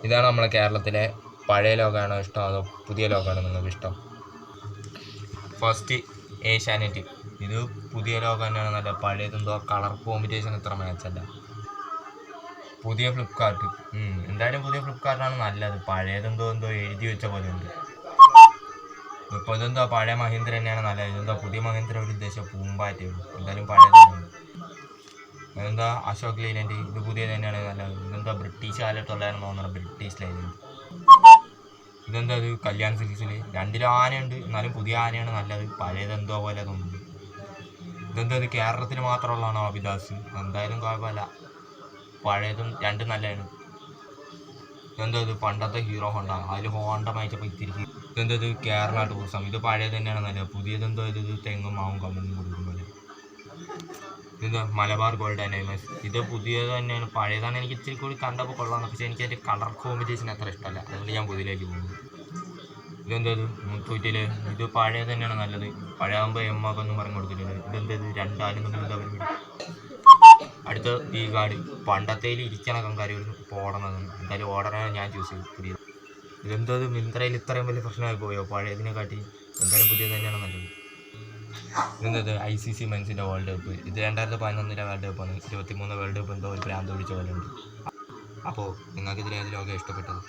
ഇതാണ് നമ്മളെ കേരളത്തിലെ പഴയ ലോകമാണോ ഇഷ്ടം അതോ പുതിയ ലോകമാണോ നിങ്ങൾക്ക് ഇഷ്ടം? ഫസ്റ്റ് ഏഷ്യാനെറ്റ്. ഇത് പുതിയ ലോകം തന്നെയാണ് നല്ല. പഴയതെന്തോ കളർ കോമ്പിനേഷൻ ഇത്ര മാച്ചല്ല. പുതിയ ഫ്ലിപ്കാർട്ട്. എന്തായാലും പുതിയ ഫ്ലിപ്കാർട്ടാണ് നല്ലത്. പഴയതെന്തോ എഴുതി വെച്ച പോലെ ഉണ്ട്. ഇപ്പോൾ ഇതെന്തോ പഴയ മഹീന്ദ്ര തന്നെയാണ് നല്ലത്. ഇതെന്തോ പുതിയ മഹീന്ദ്ര ഒരു ഉദ്ദേശം പൂമ്പാറ്റയുള്ളൂ. എന്തായാലും പഴയത് ഇതെന്താ അശോക് ലൈലൻഡ്. ഇത് പുതിയത് തന്നെയാണ് നല്ലത്. ഇതെന്താ ബ്രിട്ടീഷ് കാലത്തുള്ളതെന്ന് തോന്നുന്നത്. British Leyland. ഇതെന്താ ഇത് കല്യാൺ സിൽക്സിൽ. രണ്ടിലും ആനയുണ്ട്, എന്നാലും പുതിയ ആനയാണ് നല്ലത്. പഴയതെന്തോ പോലെ തോന്നുന്നു. ഇതെന്താ ഇത് കേരളത്തിൽ മാത്രമുള്ളതാണോ അഭിദാസ്? എന്തായാലും കുഴപ്പമില്ല. പഴയതും രണ്ടും നല്ലതാണ്. ഇതെന്താ ഇത് പണ്ടത്തെ ഹീറോ ഹോണ്ട. അതിൽ ഹോണ്ട മായിച്ചപ്പോൾ ഇത്തിരി. ഇതെന്താ ഇത് കേരള ടൂറിസം. ഇത് പഴയത് തന്നെയാണ് നല്ലത്. പുതിയതെന്തോ ഇത് തെങ്ങും മാവും കമ്പും കൊടുക്കും പോലെ. ഇതെന്താ മലബാർ ഗോൾഡ് ആൻഡ് ഡയമണ്ട്സ്. ഇത് പുതിയത് തന്നെയാണ്. പഴയതാണ് എനിക്ക് ഇച്ചിരി കൂടി കണ്ടപ്പോൾ കൊള്ളാമെന്ന്. പക്ഷേ എനിക്ക് അതിൻ്റെ കളർ കോമ്പിനേഷൻ അത്ര ഇഷ്ടമല്ല. അതുകൊണ്ട് ഞാൻ പുതിയതിലേക്ക് പോകുന്നു. ഇതെന്താ ഇത് മുത്തൂറ്റില്. ഇത് പഴയത് തന്നെയാണ് നല്ലത്. പഴയാകുമ്പോൾ എമ്മൊക്കെ ഒന്നും പറഞ്ഞു കൊടുക്കില്ല. ഇതെന്താ ഇത് രണ്ടാലും തമ്മിൽ എന്താ പരിപാടി? അടുത്ത ഈ കാർഡ്. പണ്ടത്തേൽ ഇരിക്കണ കാര്യം ഓടണതാണ്. എന്തായാലും ഓർഡറാണ് ഞാൻ ചൂസ് ചെയ്യും പുതിയത്. ഇതെന്തോ ഇത് മിന്ത്രയിൽ ഇത്രയും വലിയ പ്രശ്നമായി പോയോ പഴയതിനെ കാട്ടി? എന്തായാലും പുതിയത് തന്നെയാണ് നല്ലത്. ഇതെന്തത് ICC മെൻസിൻ്റെ വേൾഡ് കപ്പ്. ഇത് 2011 വേൾഡ് കപ്പാണ്. 23 വേൾഡ് കപ്പ് എന്തോ ഒരു ഭ്രാന്ത് പിടിച്ച പോലെ ഉണ്ട്. അപ്പോൾ നിങ്ങൾക്ക് ഇതിലേത് ലോകം ഇഷ്ടപ്പെട്ടത്?